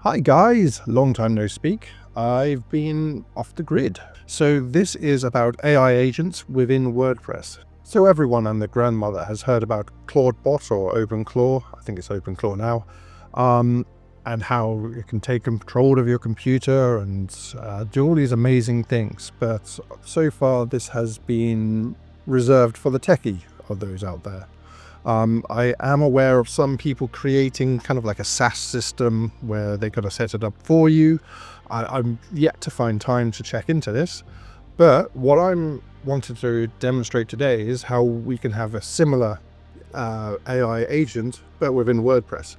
Hi guys, long time no speak. I've been off the grid. So this is about AI agents within WordPress. So everyone and their grandmother has heard about Claude or OpenClaw, I think it's OpenClaw now, and how it can take control of your computer and do all these amazing things. But so far this has been reserved for the techie of those out there. I am aware of some people creating kind of like a SaaS system where they gotta set it up for you. I'm yet to find time to check into this, but what I'm wanted to demonstrate today is how we can have a similar AI agent, but within WordPress.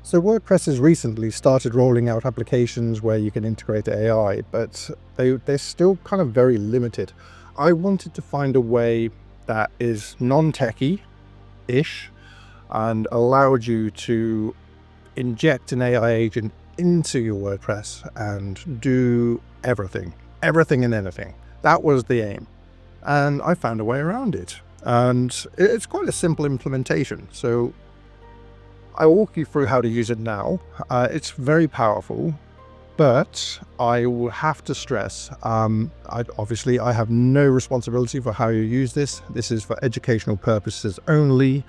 So WordPress has recently started rolling out applications where you can integrate AI, but they're still kind of very limited. I wanted to find a way that is non-techie-ish and allowed you to inject an AI agent into your WordPress and do everything and anything. That was the aim. And I found a way around it. And it's quite a simple implementation. So I'll walk you through how to use it now. It's very powerful, but I will have to stress, obviously I have no responsibility for how you use this. This is for educational purposes only.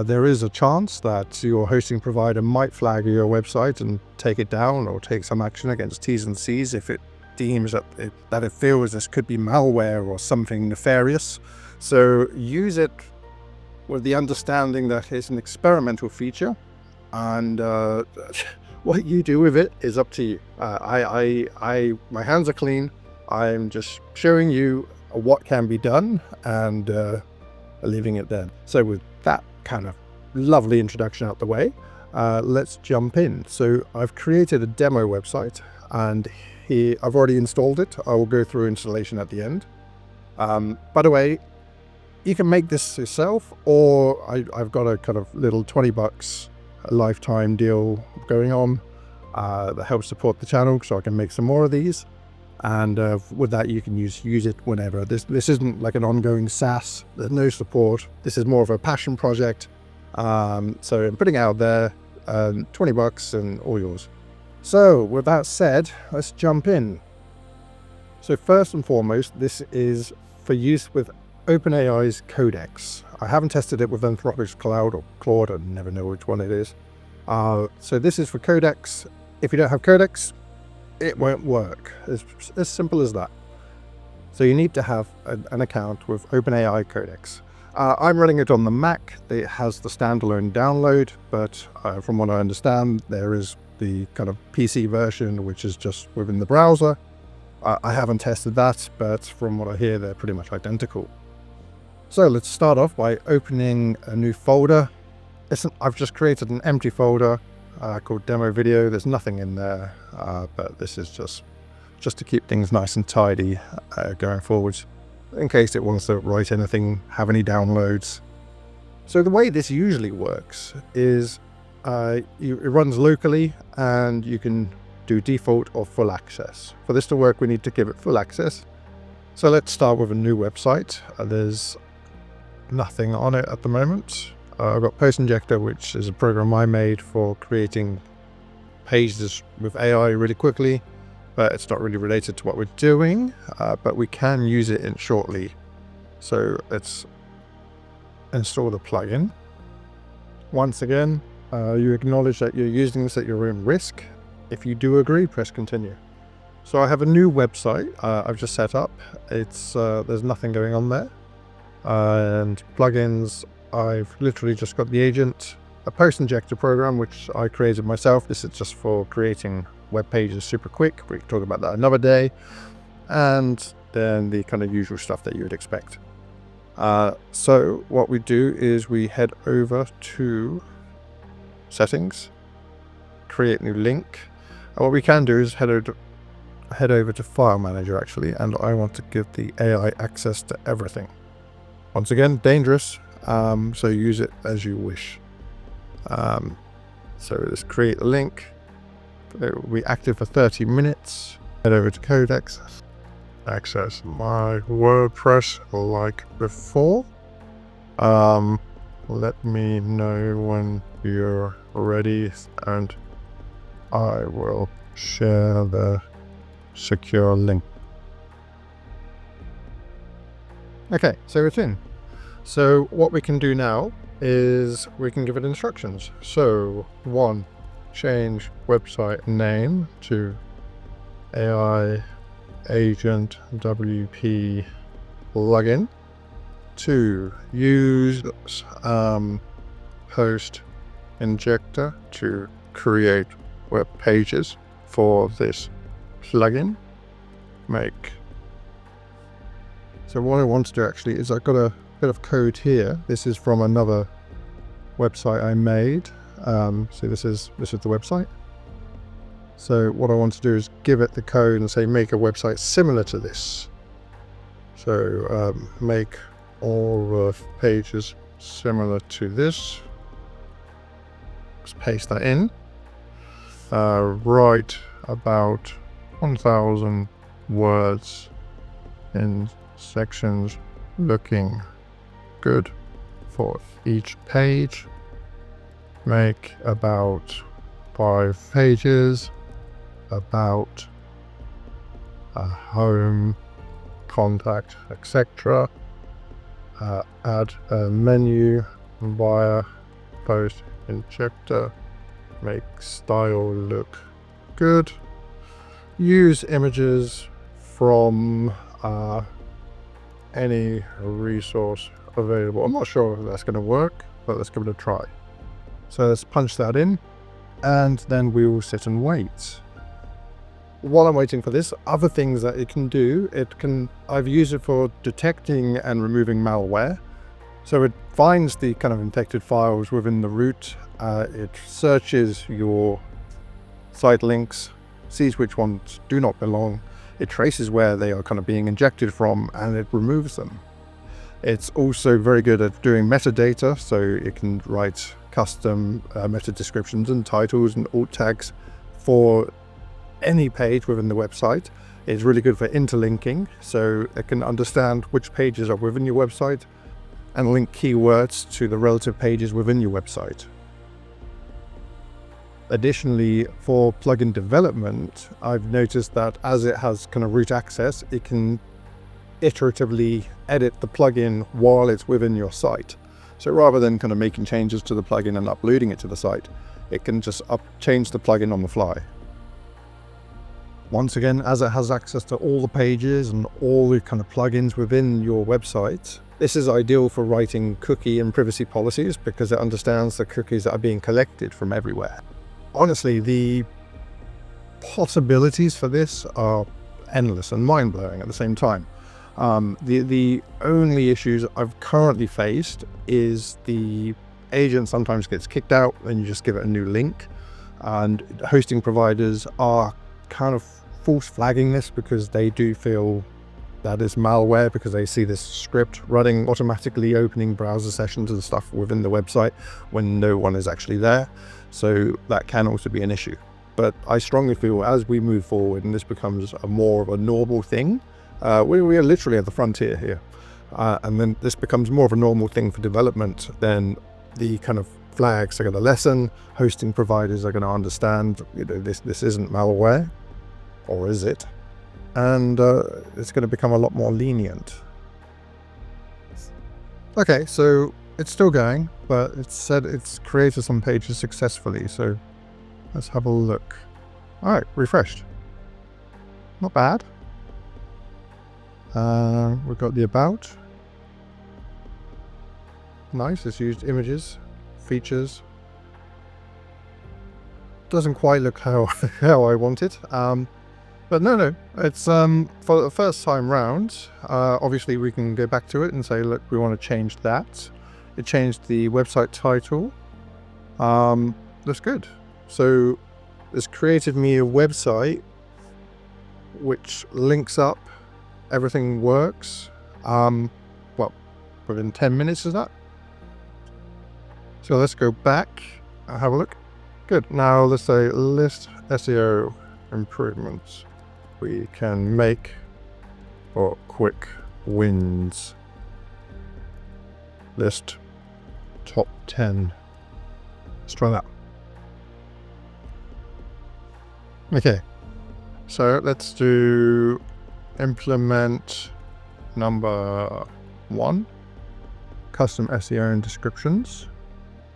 There is a chance that your hosting provider might flag your website and take it down or take some action against T's and C's if it deems that it feels this could be malware or something nefarious. So use it with the understanding that it's an experimental feature, and what you do with it is up to you. My hands are clean. I'm just showing you what can be done and leaving it there. So with that kind of lovely introduction out the way, let's jump in. So I've created a demo website, and here I've already installed it. I will go through installation at the end. By the way, you can make this yourself, or I've got a kind of little $20 a lifetime deal going on that helps support the channel, so I can make some more of these. And with that, you can use it whenever. This isn't like an ongoing SaaS. There's no support. This is more of a passion project. So I'm putting it out there, $20 and all yours. So with that said, let's jump in. So first and foremost, this is for use with OpenAI's Codex. I haven't tested it with Anthropic's Cloud or Claude. I never know which one it is. So this is for Codex. If you don't have Codex, it won't work. It's as simple as that. So you need to have an account with OpenAI Codex. I'm running it on the Mac. It has the standalone download, but from what I understand, there is the kind of PC version, which is just within the browser. I haven't tested that, but from what I hear, they're pretty much identical. So let's start off by opening a new folder. I've just created an empty folder called demo video. There's nothing in there, but this is just to keep things nice and tidy going forwards, in case it wants to write anything, have any downloads. So the way this usually works is it runs locally, and you can do default or full access. For this to work, we need to give it full access. So let's start with a new website. There's nothing on it at the moment. I've got Post Injector, which is a program I made for creating pages with AI really quickly, but it's not really related to what we're doing, but we can use it in shortly. So let's install the plugin. Once again, you acknowledge that you're using this at your own risk. If you do agree, press continue. So I have a new website I've just set up. It's there's nothing going on there. And plugins, I've literally just got the agent, a Post Injector program, which I created myself. This is just for creating web pages super quick. We can talk about that another day. And then the kind of usual stuff that you would expect. So what we do is we head over to settings, create new link. And what we can do is head over to File Manager actually, and I want to give the AI access to everything. Once again, dangerous, so use it as you wish. So let's create a link. It will be active for 30 minutes. Head over to Codex. Access my WordPress like before. Let me know when you're ready, and I will share the secure link. Okay, so it's in. So what we can do now is we can give it instructions. So 1, change website name to AI Agent WP plugin. 2, use post injector to create web pages for this plugin. So what I want to do actually is I've got a bit of code here. This is from another website I made. So this is the website. So what I want to do is give it the code and say make a website similar to this. So make all the pages similar to this. Just paste that in. Write about 1,000 words in sections looking good for each page. Make about 5 pages about a home, contact, etc. Add a menu via post injector. Make style look good. Use images from any resource available. I'm not sure if that's going to work, but let's give it a try. So let's punch that in, and then we will sit and wait. While I'm waiting for this, other things that it can do, I've used it for detecting and removing malware. So it finds the kind of infected files within the root. It searches your site links, sees which ones do not belong. It traces where they are kind of being injected from, and it removes them. It's also very good at doing metadata, so it can write custom meta descriptions and titles and alt tags for any page within the website. It's really good for interlinking, so it can understand which pages are within your website and link keywords to the relative pages within your website. Additionally, for plugin development, I've noticed that as it has kind of root access, it can iteratively edit the plugin while it's within your site. So rather than kind of making changes to the plugin and uploading it to the site, it can just change the plugin on the fly. Once again, as it has access to all the pages and all the kind of plugins within your website, this is ideal for writing cookie and privacy policies because it understands the cookies that are being collected from everywhere. Honestly, the possibilities for this are endless and mind-blowing at the same time. The only issues I've currently faced is the agent sometimes gets kicked out and you just give it a new link, and hosting providers are kind of false flagging this because they do feel that is malware because they see this script running automatically, opening browser sessions and stuff within the website when no one is actually there. So that can also be an issue. But I strongly feel as we move forward and this becomes more of a normal thing, we are literally at the frontier here. And then this becomes more of a normal thing for development, then the kind of flags are going to lessen. Hosting providers are going to understand, this isn't malware, or is it? And it's going to become a lot more lenient. Okay, so it's still going, but it said it's created some pages successfully, so let's have a look. All right, refreshed. Not bad. We've got the about. Nice, it's used images, features. Doesn't quite look how I want it. But no, it's for the first time round. Obviously we can go back to it and say, look, we want to change that. It changed the website title. That's good. So it's created me a website which links up, everything works. Well, within 10 minutes is that? So let's go back and have a look. Good. Now let's say list SEO improvements we can make for quick wins. List top 10. Let's try that. Okay, so let's do implement number 1, custom SEO and descriptions.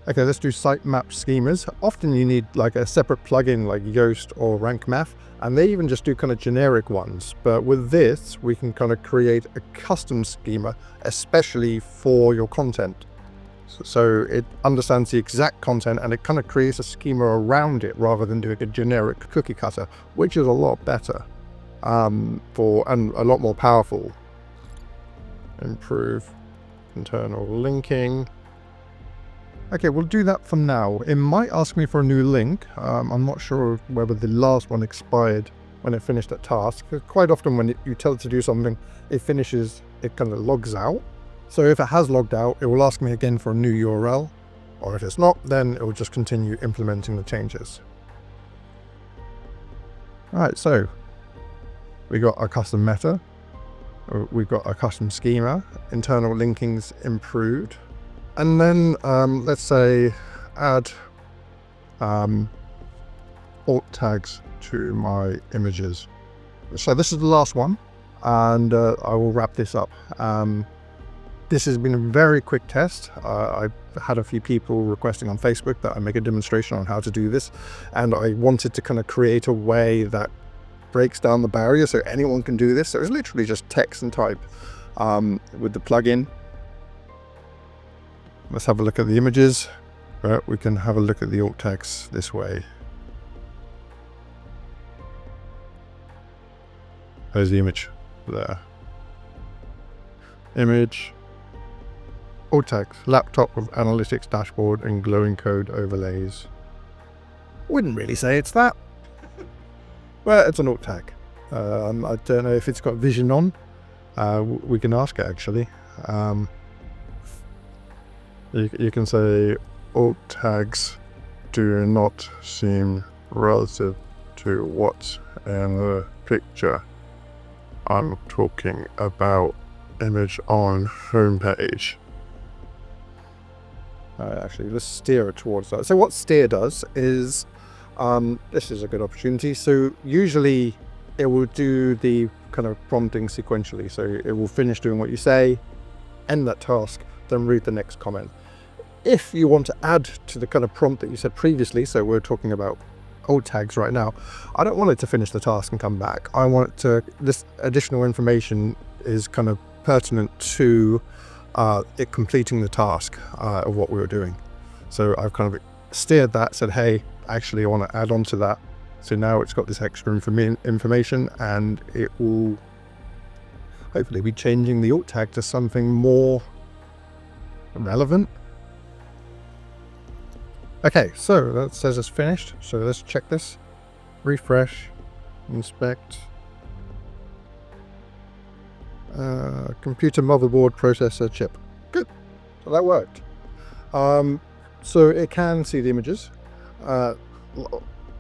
Okay, let's do sitemap schemas. Often you need like a separate plugin like Yoast or Rank Math, and they even just do kind of generic ones. But with this, we can kind of create a custom schema, especially for your content. So it understands the exact content and it kind of creates a schema around it rather than doing a generic cookie cutter, which is a lot better and a lot more powerful. Improve internal linking. Okay, we'll do that for now. It might ask me for a new link. I'm not sure whether the last one expired when it finished that task. Quite often when you tell it to do something, it kind of logs out. So if it has logged out, it will ask me again for a new URL, or if it's not, then it will just continue implementing the changes. All right, so we got our custom meta, we've got our custom schema, internal linkings improved, and then let's say add alt tags to my images. So this is the last one, and I will wrap this up. This has been a very quick test. I've had a few people requesting on Facebook that I make a demonstration on how to do this, and I wanted to kind of create a way that breaks down the barrier so anyone can do this. So it's literally just text and type with the plugin. Let's have a look at the images. Right, we can have a look at the alt tags this way. There's the image there. Image. Alt tags, laptop with analytics dashboard and glowing code overlays. Wouldn't really say it's that. Well, it's an alt tag. I don't know if it's got vision on. We can ask it actually. You can say alt tags do not seem relative to what's in the picture. I'm talking about image on homepage. Actually, let's steer it towards that. So what steer does is, this is a good opportunity. So usually it will do the kind of prompting sequentially. So it will finish doing what you say, end that task, then read the next comment. If you want to add to the kind of prompt that you said previously, so we're talking about alt tags right now, I don't want it to finish the task and come back. I want it to, this additional information is kind of pertinent to it completing the task of what we were doing. So I've kind of steered that, said, hey, actually I want to add on to that. So now it's got this extra information, and it will hopefully be changing the alt tag to something more relevant. Okay, so that says it's finished. So let's check this. Refresh, inspect. Computer motherboard processor chip. Good. So that worked. So it can see the images.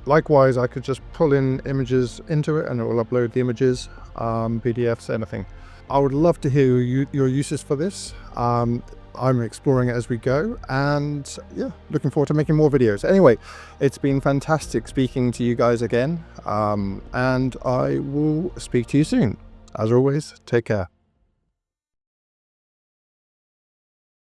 Likewise, I could just pull in images into it and it will upload the images, PDFs, anything. I would love to hear your uses for this. I'm exploring it as we go, and yeah, looking forward to making more videos. Anyway, it's been fantastic speaking to you guys again, and I will speak to you soon. As always, take care.